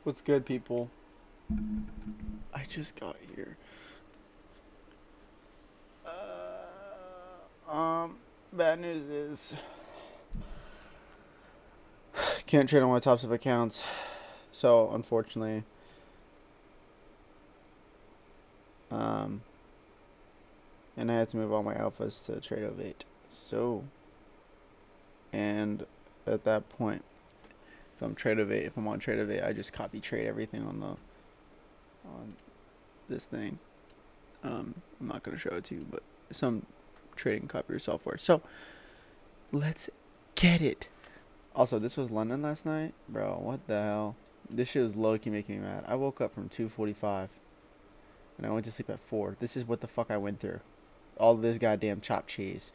What's good, people? I just got here. Bad news is can't trade on my top sub accounts. So unfortunately, um, and I had to move all my alphas to Trade08. So, and at that point, if I'm on Trade08, I just copy trade everything on this thing. I'm not gonna show it to you, but some trading copier software. So let's get it. Also, this was London last night, bro. What the hell? This shit was low-key making me mad. I woke up from 2:45, and I went to sleep at 4. This is what the fuck I went through. All this goddamn chopped cheese,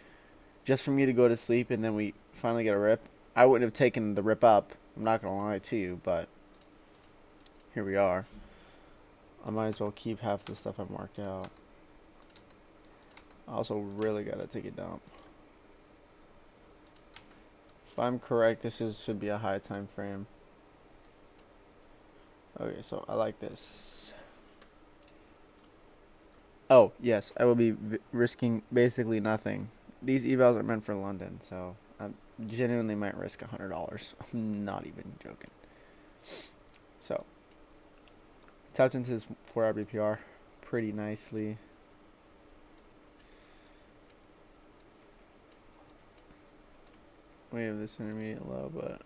just for me to go to sleep, and then we finally get a rip. I wouldn't have taken the rip up. I'm not gonna lie to you, but here we are. I might as well keep half the stuff I marked out. I also really gotta take a dump. If I'm correct, should be a high time frame. Okay, so I like this. Oh, yes, I will be risking basically nothing. These evals are meant for London, so I genuinely might risk $100. I'm not even joking. So, tapped into this 4-hour BPR pretty nicely. We have this intermediate low, but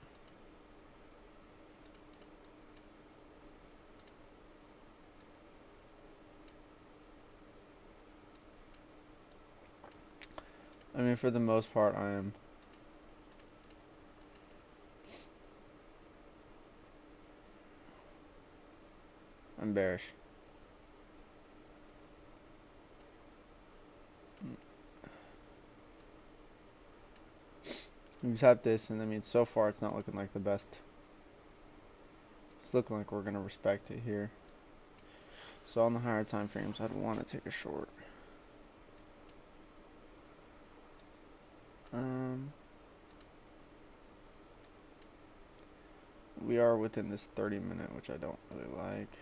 I mean, for the most part, I'm bearish. We tapped this, and I mean, so far it's not looking like the best. It's looking like we're gonna respect it here. So on the higher time frames, I'd want to take a short. We are within this 30-minute, which I don't really like.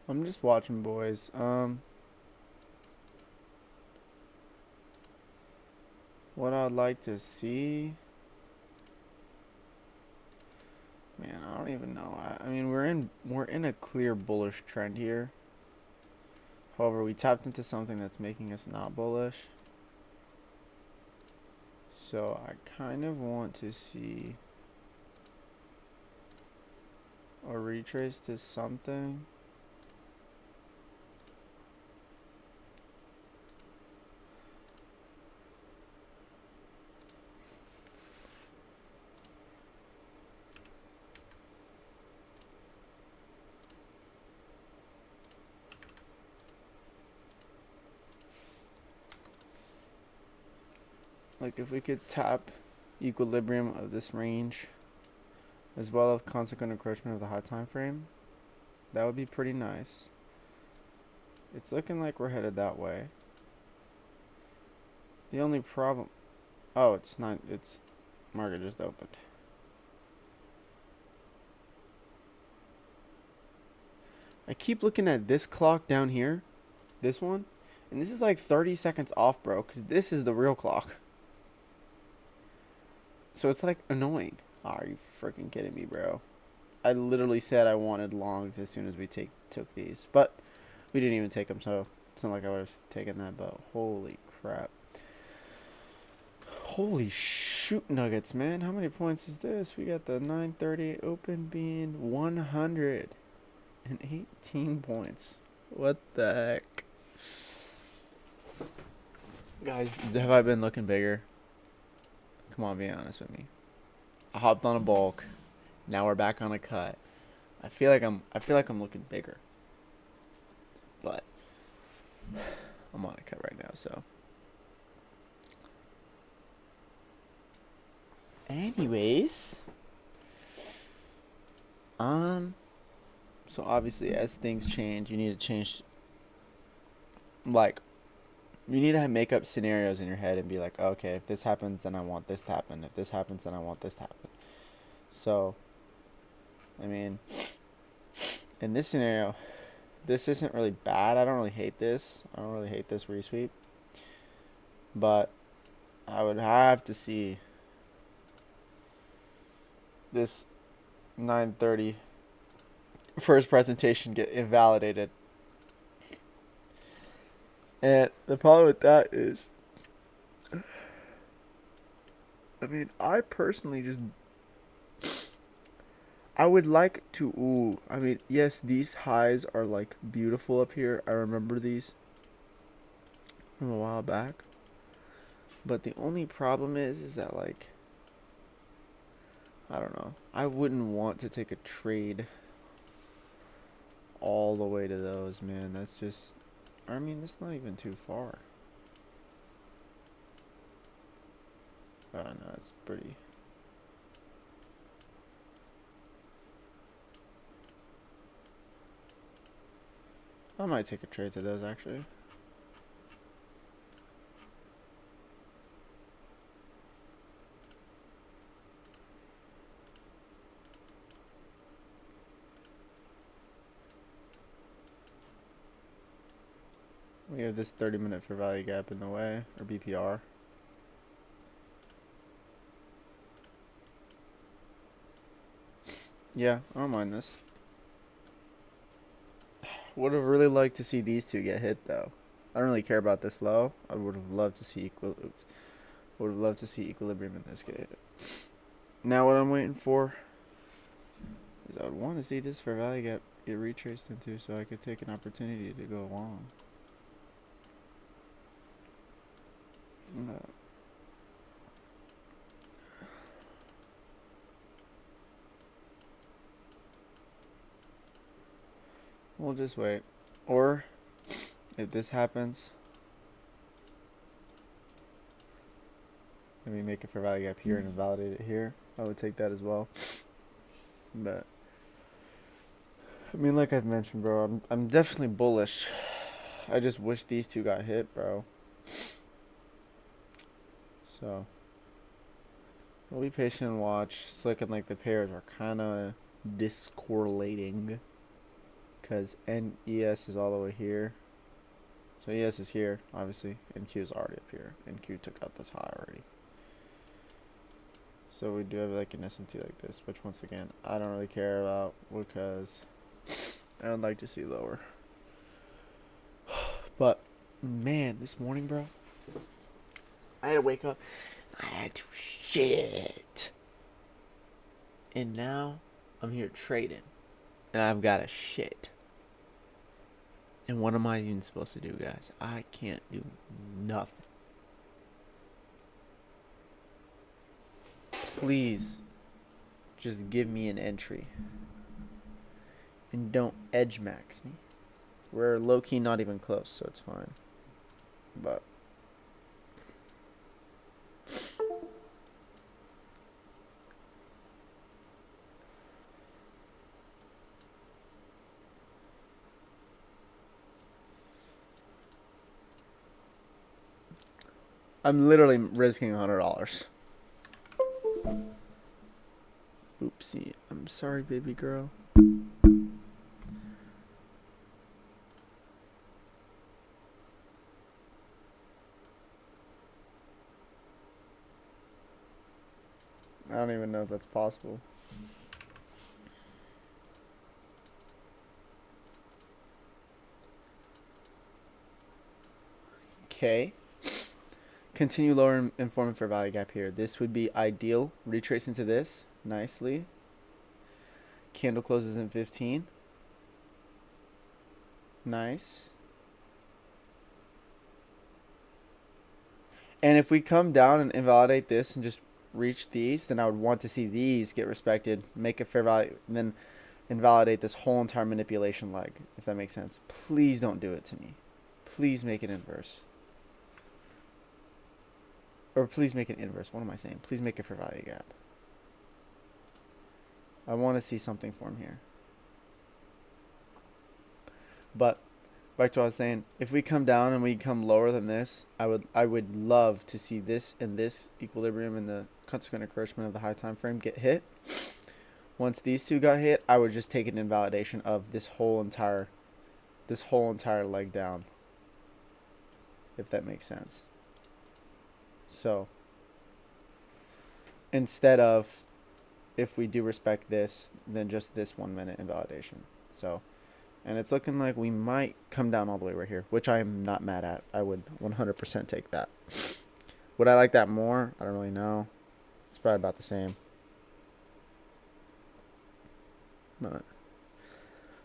I'm just watching, boys. What I'd like to see, man, I don't even know. I mean, we're in a clear bullish trend here. However, we tapped into something that's making us not bullish. So I kind of want to see a retrace to something. Like if we could tap equilibrium of this range as well as consequent encroachment of the high time frame, that would be pretty nice. It's looking like we're headed that way. The only problem, oh, it's not, it's market just opened. I keep looking at this clock down here, this one, and this is like 30 seconds off, bro, because this is the real clock. So it's like annoying. Oh, are you freaking kidding me, bro? I literally said I wanted longs as soon as we took these, but we didn't even take them, so it's not like I would have taken that. But holy crap! Holy shoot nuggets, man! How many points is this? We got the 9:30 open being 118 points. What the heck? Guys, have I been looking bigger? Come on, be honest with me. I hopped on a bulk. Now we're back on a cut. I feel like I'm looking bigger. But I'm on a cut right now, so. Anyways, so obviously as things change, you need to change, like, you need to make up scenarios in your head and be like, okay, if this happens, then I want this to happen. If this happens, then I want this to happen. So, I mean, in this scenario, this isn't really bad. I don't really hate this. I don't really hate this resweep. But I would have to see this 930 first presentation get invalidated. And the problem with that is, I mean, I personally just, I would like to, I mean, yes, these highs are like beautiful up here. I remember these from a while back. But the only problem is that, like, I don't know. I wouldn't want to take a trade all the way to those, man. That's just, I mean, that's not even too far. Oh, no, it's pretty. I might take a trade to those, actually. We have this 30-minute for value gap in the way, or BPR. Yeah, I don't mind this. Would have really liked to see these two get hit, though. I don't really care about this low. I would have loved to see equilibrium in this get hit. Now what I'm waiting for is I would want to see this for value gap get retraced into, so I could take an opportunity to go long. We'll just wait. Or, if this happens, let me make it for value gap here and invalidate it here. I would take that as well. But, I mean, like I've mentioned, bro, I'm definitely bullish. I just wish these two got hit, bro. So, we'll be patient and watch. It's looking like the pairs are kind of discorrelating, because NES is all the way here. So ES is here, obviously. NQ is already up here. NQ took out this high already. So we do have like an SMT like this, which once again, I don't really care about because I would like to see lower. But, man, this morning, bro, I had to wake up. I had to shit. And now I'm here trading. And I've got a shit. And what am I even supposed to do, guys? I can't do nothing. Please, just give me an entry. And don't edge max me. We're low-key not even close, so it's fine. But I'm literally risking $100. Oopsie. I'm sorry, baby girl. I don't even know if that's possible. Okay. Continue lower informant for value gap here. This would be ideal. Retrace into this nicely. Candle closes in 15. Nice. And if we come down and invalidate this and just reach these, then I would want to see these get respected, make a fair value, and then invalidate this whole entire manipulation leg, if that makes sense. Please don't do it to me. Please make it inverse. Or please make it inverse. What am I saying? Please make a fair value gap. I want to see something form here. But back to what I was saying, if we come down and we come lower than this, I would love to see this and this equilibrium and the consequent encroachment of the high time frame get hit. Once these two got hit, I would just take an invalidation of this whole entire leg down, if that makes sense. So instead of, if we do respect this, then just this 1 minute invalidation. So, and it's looking like we might come down all the way right here, which I am not mad at. I would 100% take that. Would I like that more? I don't really know. It's probably about the same. But,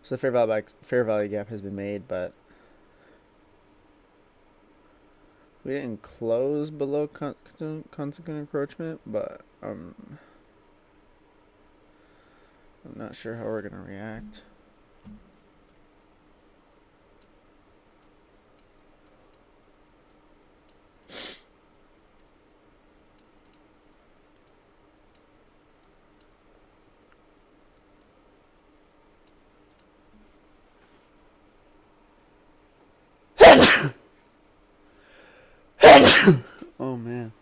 so the fair value gap has been made, but we didn't close below consequent encroachment, but I'm not sure how we're gonna react. Oh man.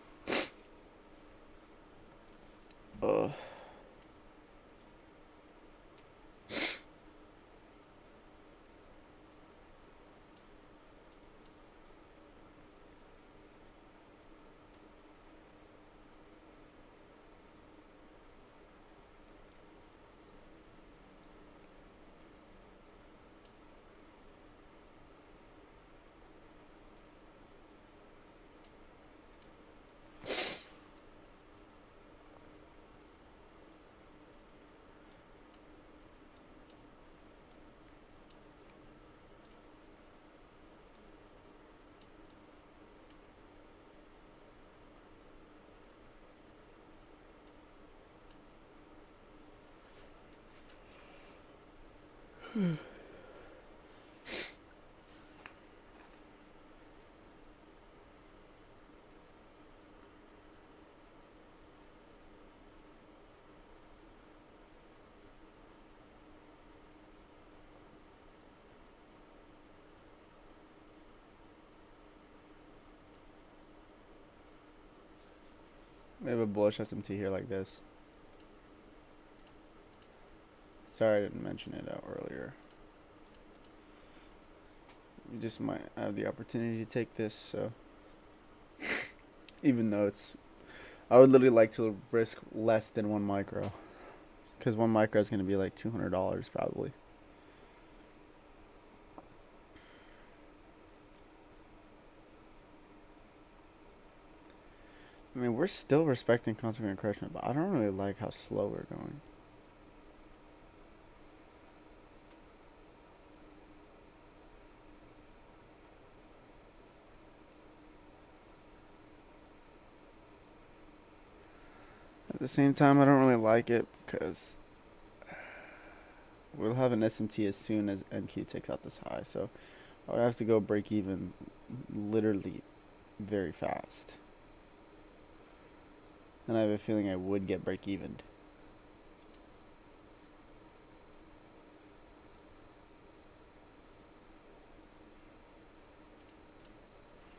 We have a bullish SMT here like this. Sorry I didn't mention it out earlier. You just might have the opportunity to take this, so even though I would literally like to risk less than 1 micro, because 1 micro is going to be like $200 probably. I mean, we're still respecting consequent encroachment, but I don't really like how slow we're going. At the same time, I don't really like it because we'll have an SMT as soon as NQ takes out this high, so I would have to go break even literally very fast. And I have a feeling I would get break evened.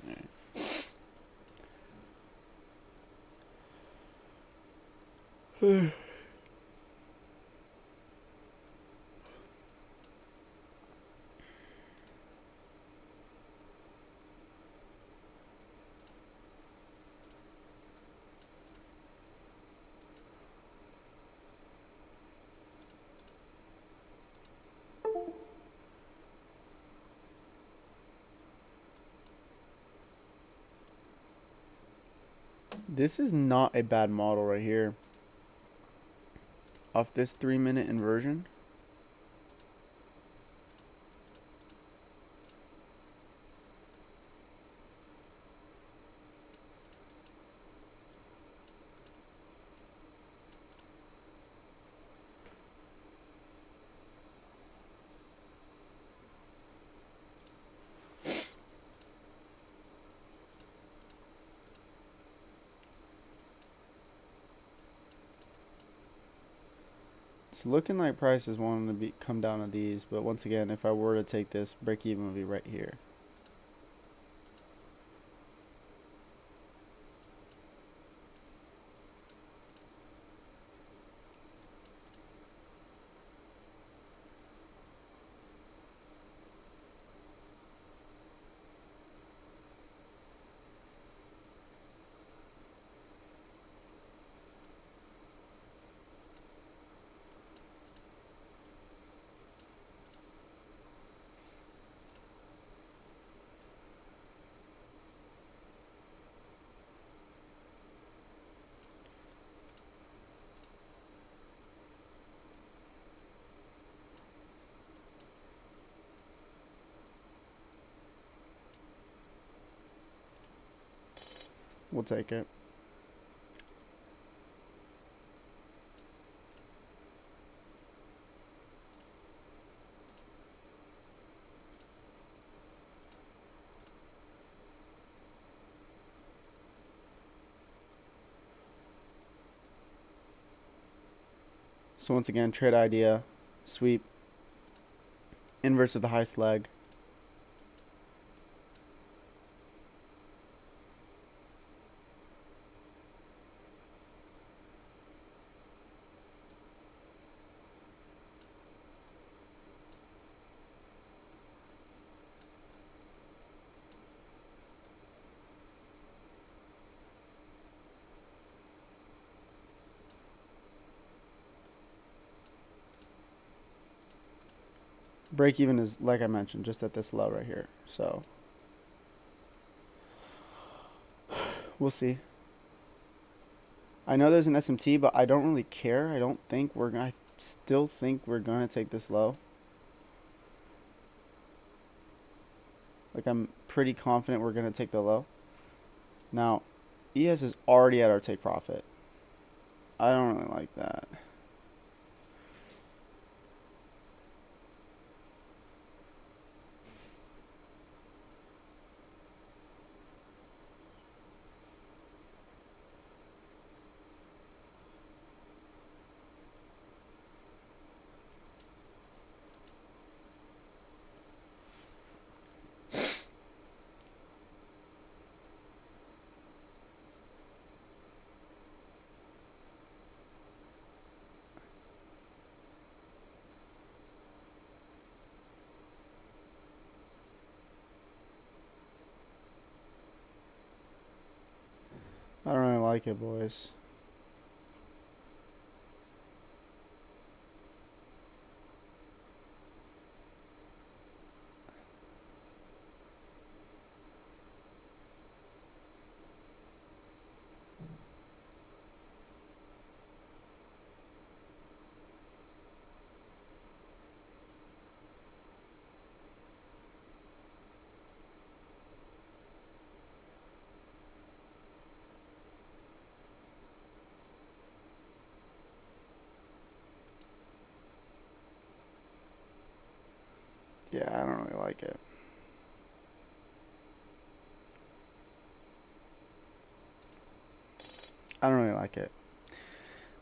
Right. This is not a bad model right here. Off this 3-minute inversion. It's looking like price is wanting to come down to these, but once again, if I were to take this, break even would be right here. We'll take it. So once again, trade idea, sweep, inverse of the highest leg. Break even is, like I mentioned, just at this low right here. So we'll see. I know there's an SMT, but I don't really care. I don't think we're gonna. I still think we're gonna take this low. Like, I'm pretty confident we're gonna take the low. Now, ES is already at our take profit. I don't really like that. I don't really like it, boys. Yeah, I don't really like it. I don't really like it.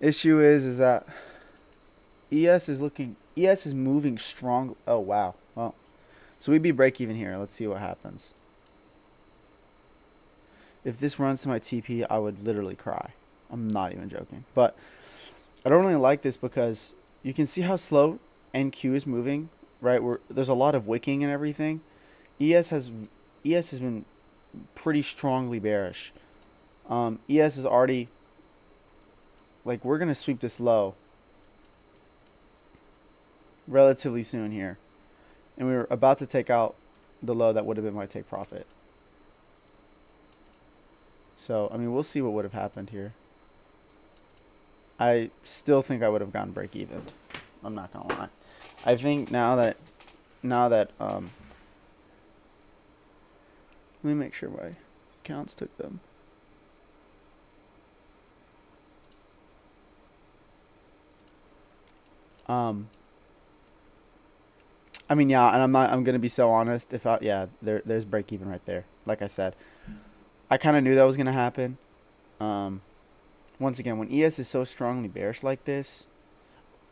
Issue is that ES is moving strong. Oh wow. Well, so we'd be break even here. Let's see what happens. If this runs to my TP, I would literally cry. I'm not even joking. But I don't really like this because you can see how slow NQ is moving, right? There's a lot of wicking and everything. ES has been pretty strongly bearish. ES is already, like, we're gonna sweep this low relatively soon here, and we were about to take out the low that would have been my take profit. So I mean, we'll see what would have happened here. I still think I would have gone break even. I'm not gonna lie. I think now that let me make sure my accounts took them. I mean, yeah, and I'm gonna be so honest. There's break even right there. Like I said, I kind of knew that was gonna happen. Once again, when ES is so strongly bearish like this,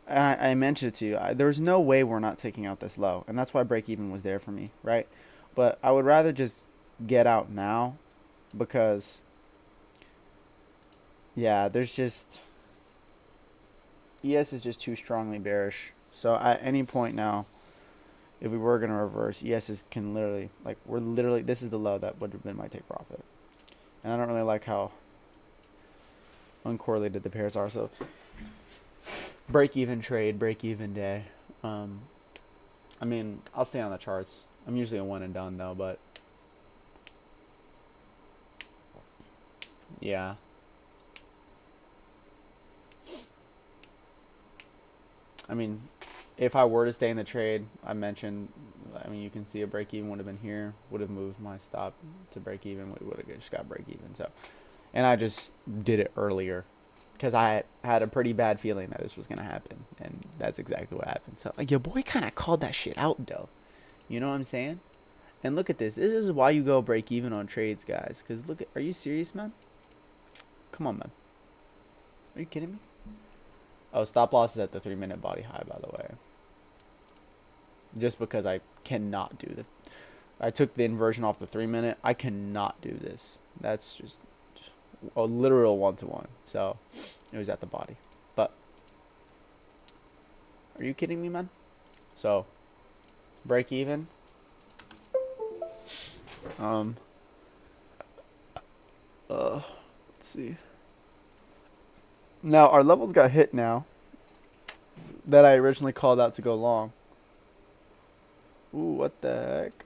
I mentioned it to you. There's no way we're not taking out this low, and that's why break even was there for me, right? But I would rather just get out now because, yeah, there's just ES is just too strongly bearish. So at any point now, if we were gonna reverse, can literally this is the low that would have been my take profit, and I don't really like how uncorrelated the pairs are. So break even trade, break even day. I mean, I'll stay on the charts. I'm usually a one and done though, but yeah. I mean, if I were to stay in the trade, I mentioned, I mean, you can see a break even would have been here, would have moved my stop to break even. We would have just got break even. So, and I just did it earlier because I had a pretty bad feeling that this was gonna happen, and that's exactly what happened. So, like, your boy kind of called that shit out, though. You know what I'm saying? And look at this. This is why you go break even on trades, guys. Because look at, are you serious, man? Come on, man. Are you kidding me? Oh, stop loss is at the 3-minute body high, by the way. Just because I cannot do this. I took the inversion off the 3-minute. I cannot do this. That's just a literal 1-to-1. So it was at the body. But are you kidding me, man? So break even. Let's see. Now our levels got hit now that I originally called out to go long. Ooh, what the heck?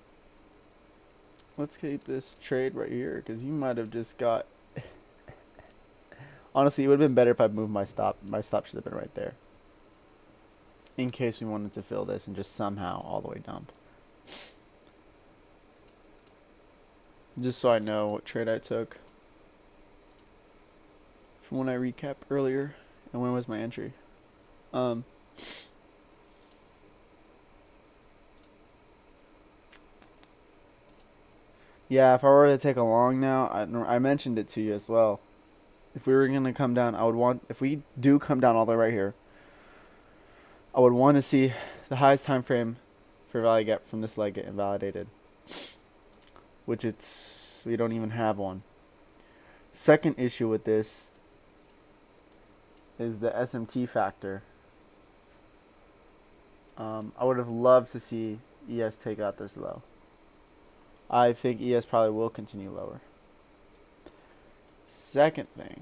Let's keep this trade right here because you might have just got. Honestly, it would have been better if I moved my stop. My stop should have been right there. In case we wanted to fill this and just somehow all the way dump. Just so I know what trade I took. From when I recapped earlier. And when was my entry? Yeah, if I were to take a long now, I mentioned it to you as well. If we were going to come down, I would want, if we do come down all the way right here, I would want to see the highest time frame for value gap from this leg get invalidated. Which we don't even have one. Second issue with this is the SMT factor. I would have loved to see ES take out this low. I think ES probably will continue lower. Second thing.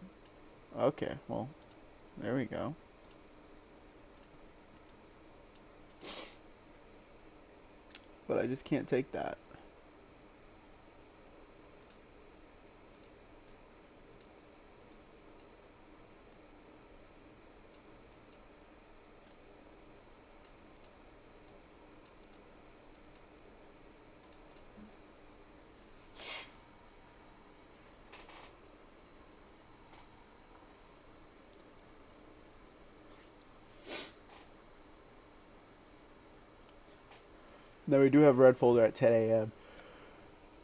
Okay, well, there we go. But I just can't take that. Now we do have red folder at 10 a.m.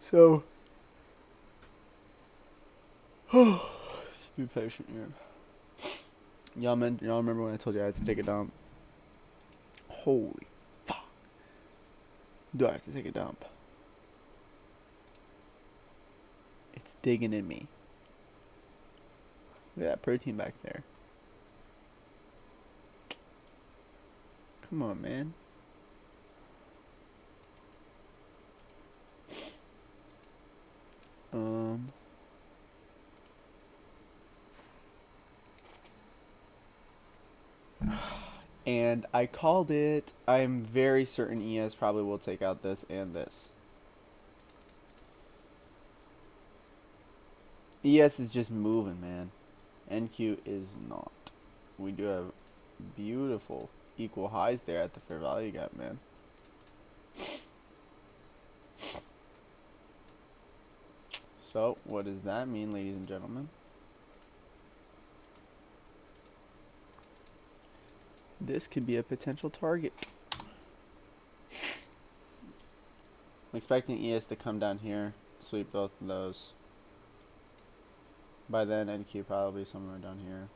So, be patient here. Y'all remember when I told you I had to take a dump? Holy fuck. Do I have to take a dump? It's digging in me. Look at that protein back there. Come on, man. And I called it. I'm very certain ES probably will take out this and this. ES is just moving, man. NQ is not. We do have beautiful equal highs there at the fair value gap, man. So, what does that mean, ladies and gentlemen? This could be a potential target. I'm expecting ES to come down here, sweep both of those. By then, NQ probably somewhere down here.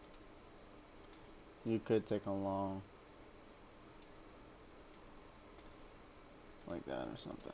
You could take a long. like that or something.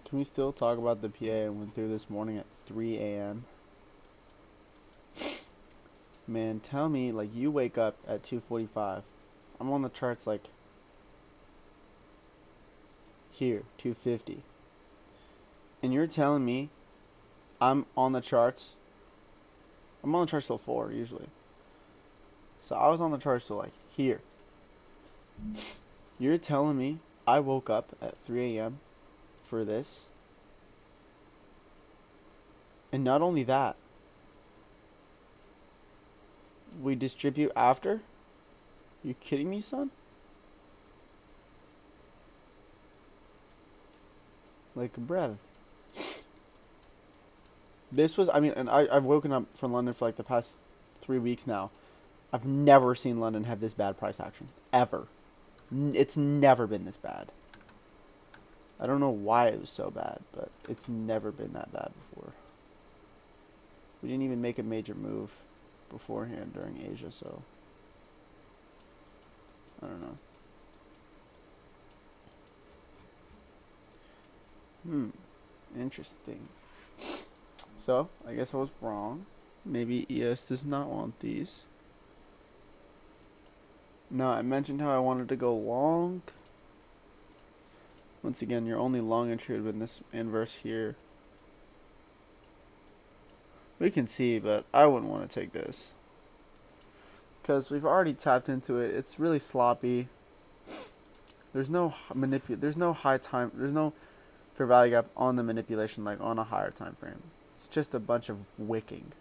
Can we still talk about the PA I went through this morning at 3 a.m.? Man, tell me, like, you wake up at 2:45. I'm on the charts, like, here, 250. And you're telling me I'm on the charts? I'm on the charts till 4, usually. So I was on the charts till, like, here. You're telling me I woke up at 3 a.m. for this? And not only that, we distribute after? You kidding me, son? Like, bruv. This was, I mean, and I've woken up from London for like the past 3 weeks now. I've never seen London have this bad price action. Ever. It's never been this bad. I don't know why it was so bad, but it's never been that bad before. We didn't even make a major move beforehand during Asia, so I don't know. Interesting. So, I guess I was wrong. Maybe ES does not want these. Now, I mentioned how I wanted to go long. Once again, your only long entry would have been this inverse here. We can see, but I wouldn't want to take this. Because we've already tapped into it. It's really sloppy. There's no there's no high time, there's no fair value gap on the manipulation like on a higher time frame. It's just a bunch of wicking.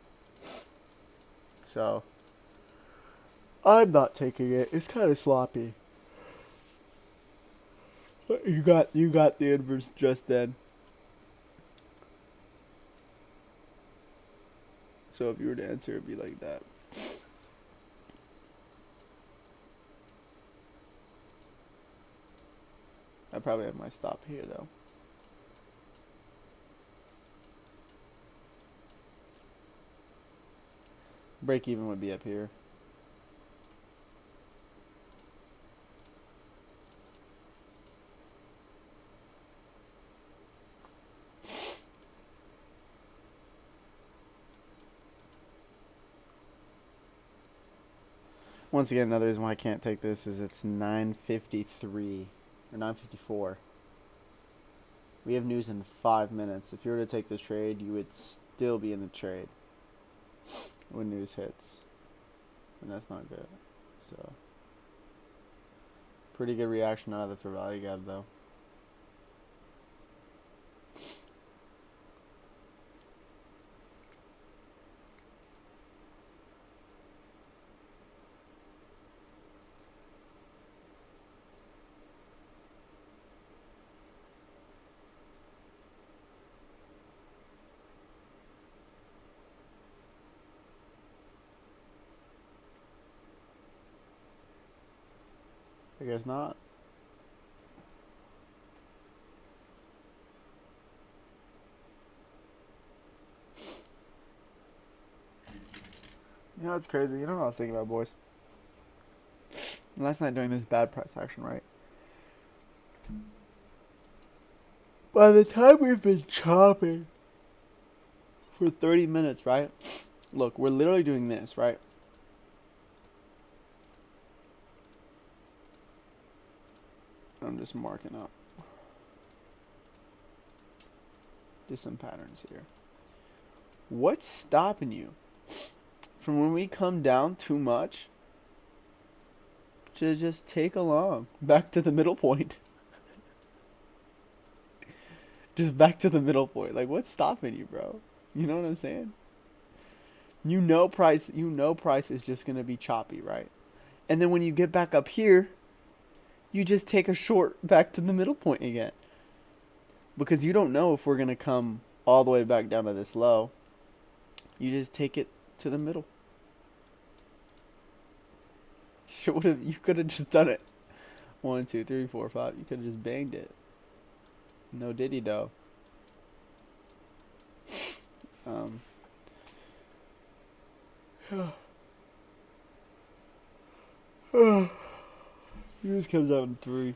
So I'm not taking it. It's kind of sloppy. You got the inverse just then. So if you were to answer, it'd be like that. I probably have my stop here though. Break even would be up here. Once again, another reason why I can't take this is it's 9:53 or 9:54. We have news in 5 minutes. If you were to take this trade, you would still be in the trade when news hits, and that's not good. So, pretty good reaction out of the fair value gap, though. I guess not. You know what's crazy? You know what I was thinking about, boys? Last night during this bad price action, right? By the time we've been chopping for 30 minutes, right? Look, we're literally doing this, right? I'm just marking up. Just some patterns here. What's stopping you from when we come down too much to just take a long back to the middle point. Just back to the middle point. Like, what's stopping you, bro? You know what I'm saying? Price is just gonna be choppy, right? And then when you get back up here, you just take a short back to the middle point again. Because you don't know if we're gonna come all the way back down to this low. You just take it to the middle. You could have just done it. 1, 2, 3, 4, 5. You could have just banged it. No diddy though. Yours comes out in 3.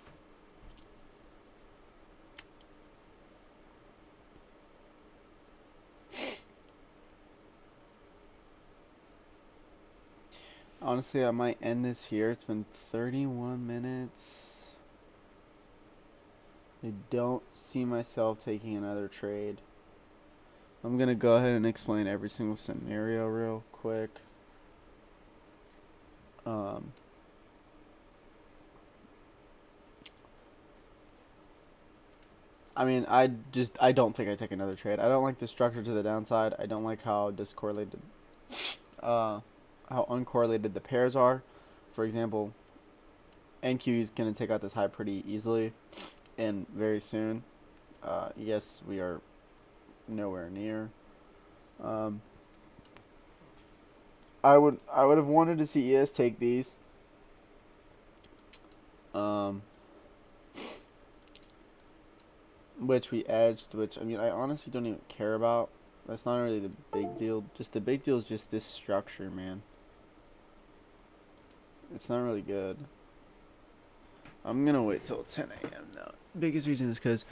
Honestly, I might end this here. It's been 31 minutes. I don't see myself taking another trade. I'm going to go ahead and explain every single scenario real quick. I mean, I don't think I take another trade. I don't like the structure to the downside. I don't like how discorrelated, how uncorrelated the pairs are. For example, NQ is going to take out this high pretty easily and very soon. Yes, we are nowhere near. I would have wanted to see ES take these. Which we edged, which, I mean, I honestly don't even care about. That's not really the big deal. Just the big deal is just this structure, man. It's not really good. I'm gonna wait till 10 a.m. now. Biggest reason is because,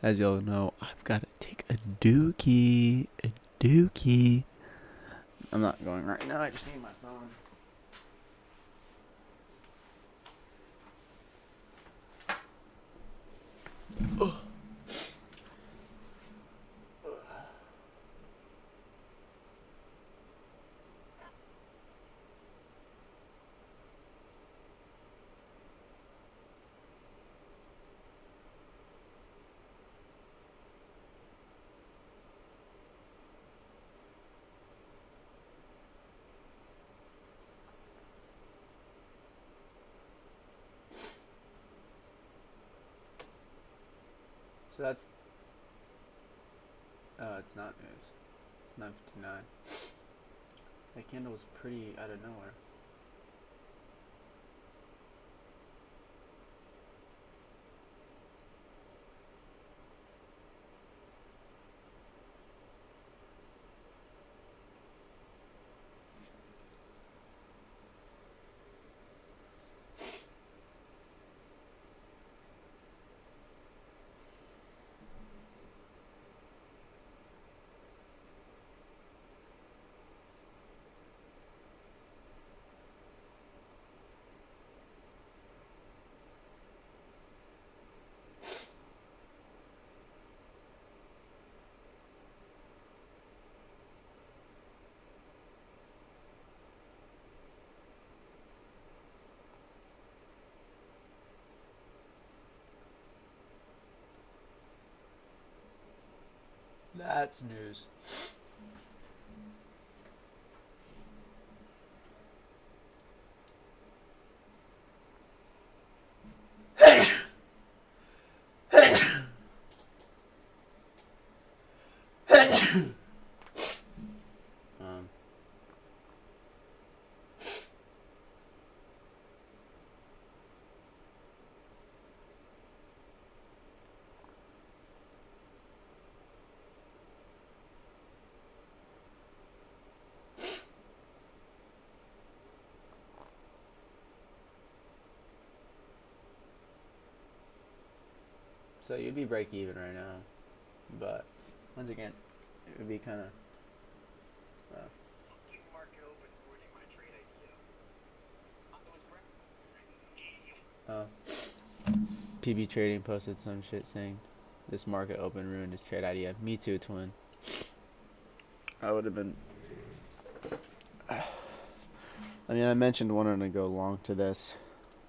as y'all know, I've got to take a dookie. I'm not going right now. I just need my phone. Ugh. So that's. It's not news. It's 9:59. That candle was pretty out of nowhere. That's news. So you'd be break even right now, but once again, it would be kind of. PB Trading posted some shit saying this market open ruined his trade idea. Me too, twin. I would have been. I mean, I mentioned wanting to go long to this.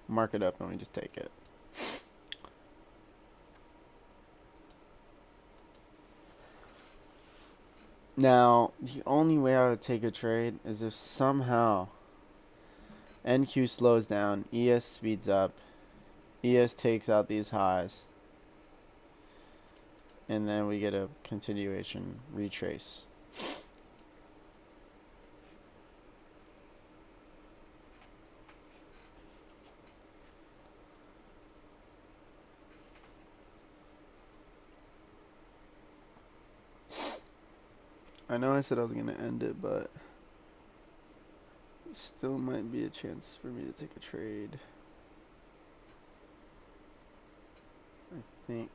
mark it up and we just take it. Now, the only way I would take a trade is if somehow NQ slows down, ES speeds up, ES takes out these highs, and then we get a continuation retrace. I know I said I was going to end it, but still might be a chance for me to take a trade. I think.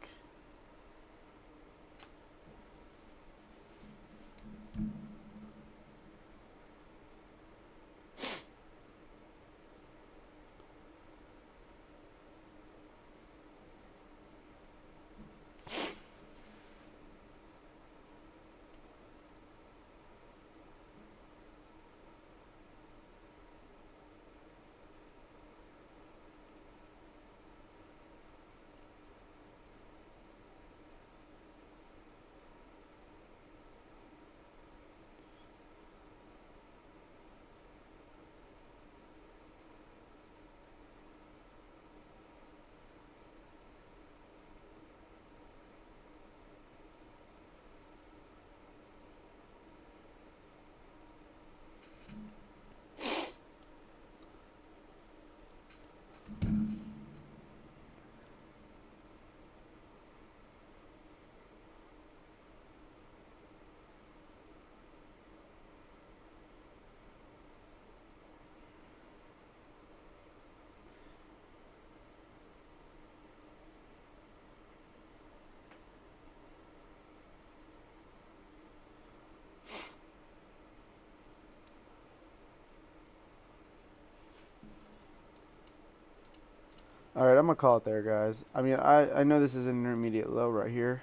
Alright, I'm going to call it there, guys. I mean, I know this is an intermediate low right here.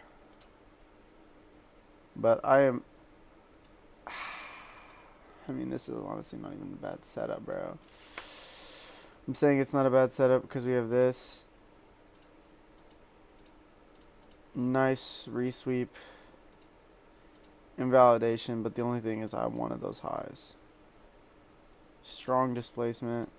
But I am... I mean, this is honestly not even a bad setup, bro. I'm saying it's not a bad setup because we have this. Nice resweep. Invalidation, but the only thing is I wanted those highs. Strong displacement.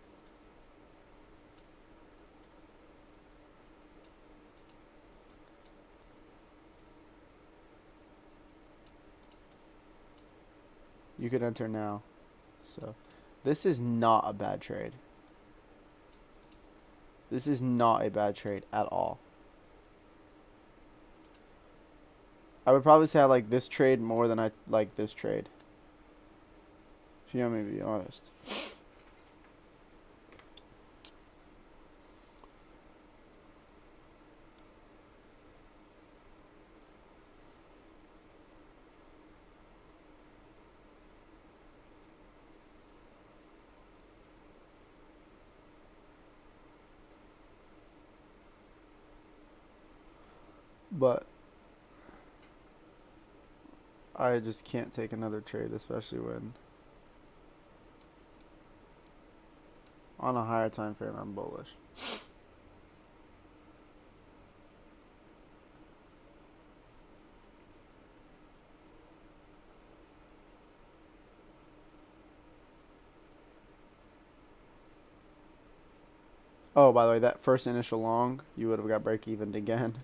You could enter now. So this is not a bad trade. This is not a bad trade at all. I would probably say I like this trade more than I like this trade. If you want me to be honest. But I just can't take another trade, especially when on a higher time frame I'm bullish. Oh, by the way, that first initial long, you would have got break evened again.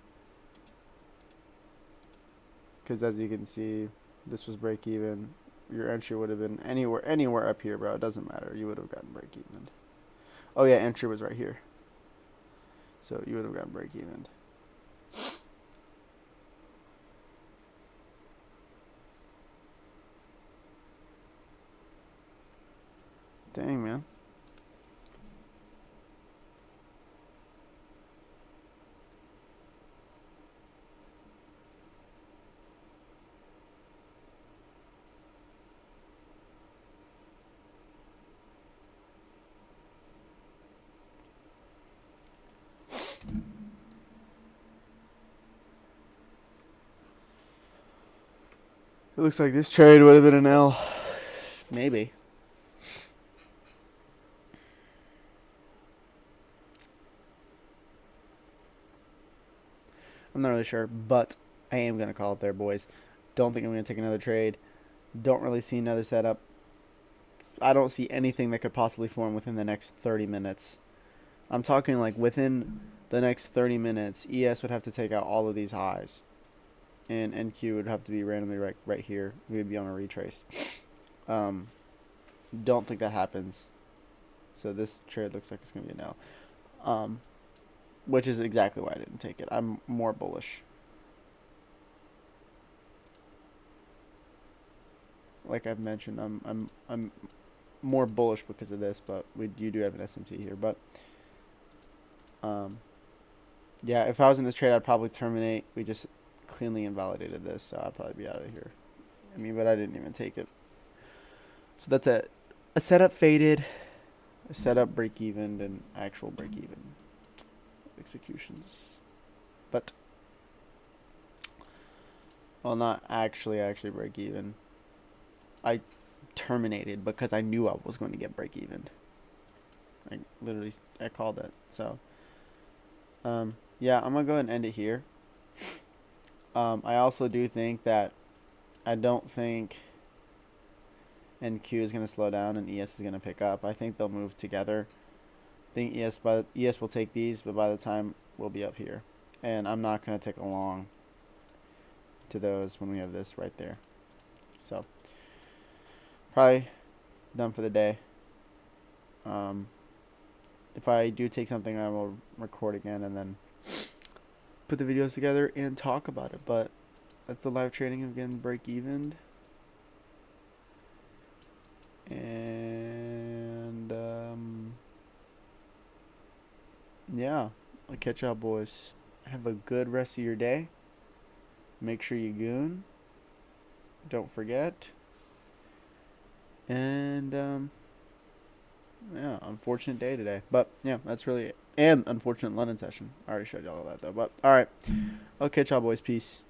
Because as you can see, this was break even. Your entry would have been anywhere up here, bro. It doesn't matter. You would have gotten break evened. Oh yeah, entry was right here. So you would have gotten break evened. Dang, man. It looks like this trade would have been an L. Maybe. I'm not really sure, but I am going to call it there, boys. Don't think I'm going to take another trade. Don't really see another setup. I don't see anything that could possibly form within the next 30 minutes. I'm talking like within the next 30 minutes, ES would have to take out all of these highs. And NQ would have to be randomly right here. We would be on a retrace. Don't think that happens. So this trade looks like it's going to be a no. Which is exactly why I didn't take it. I'm more bullish. Like I've mentioned, I'm more bullish because of this, but you do have an SMT here. But yeah, if I was in this trade, I'd probably terminate. We just cleanly invalidated this, so I'd probably be out of here. I mean, but I didn't even take it. So that's a setup faded, a setup break even, and actual break even executions. But well, not actually break even. I terminated because I knew I was going to get break even. I called it. So yeah, I'm gonna go ahead and end it here. I also do think that I don't think NQ is gonna slow down and ES is gonna pick up. I think they'll move together. I think ES will take these, but by the time we'll be up here, and I'm not gonna take a long to those when we have this right there. So probably done for the day. If I do take something, I will record again and then put the videos together and talk about it. But that's the live trading of getting break even. And yeah, I'll catch y'all, boys. Have a good rest of your day. Make sure you goon. Don't forget. And yeah, unfortunate day today. But yeah, that's really it. And unfortunate London session. I already showed y'all that though. But alright. I'll catch y'all, boys. Peace.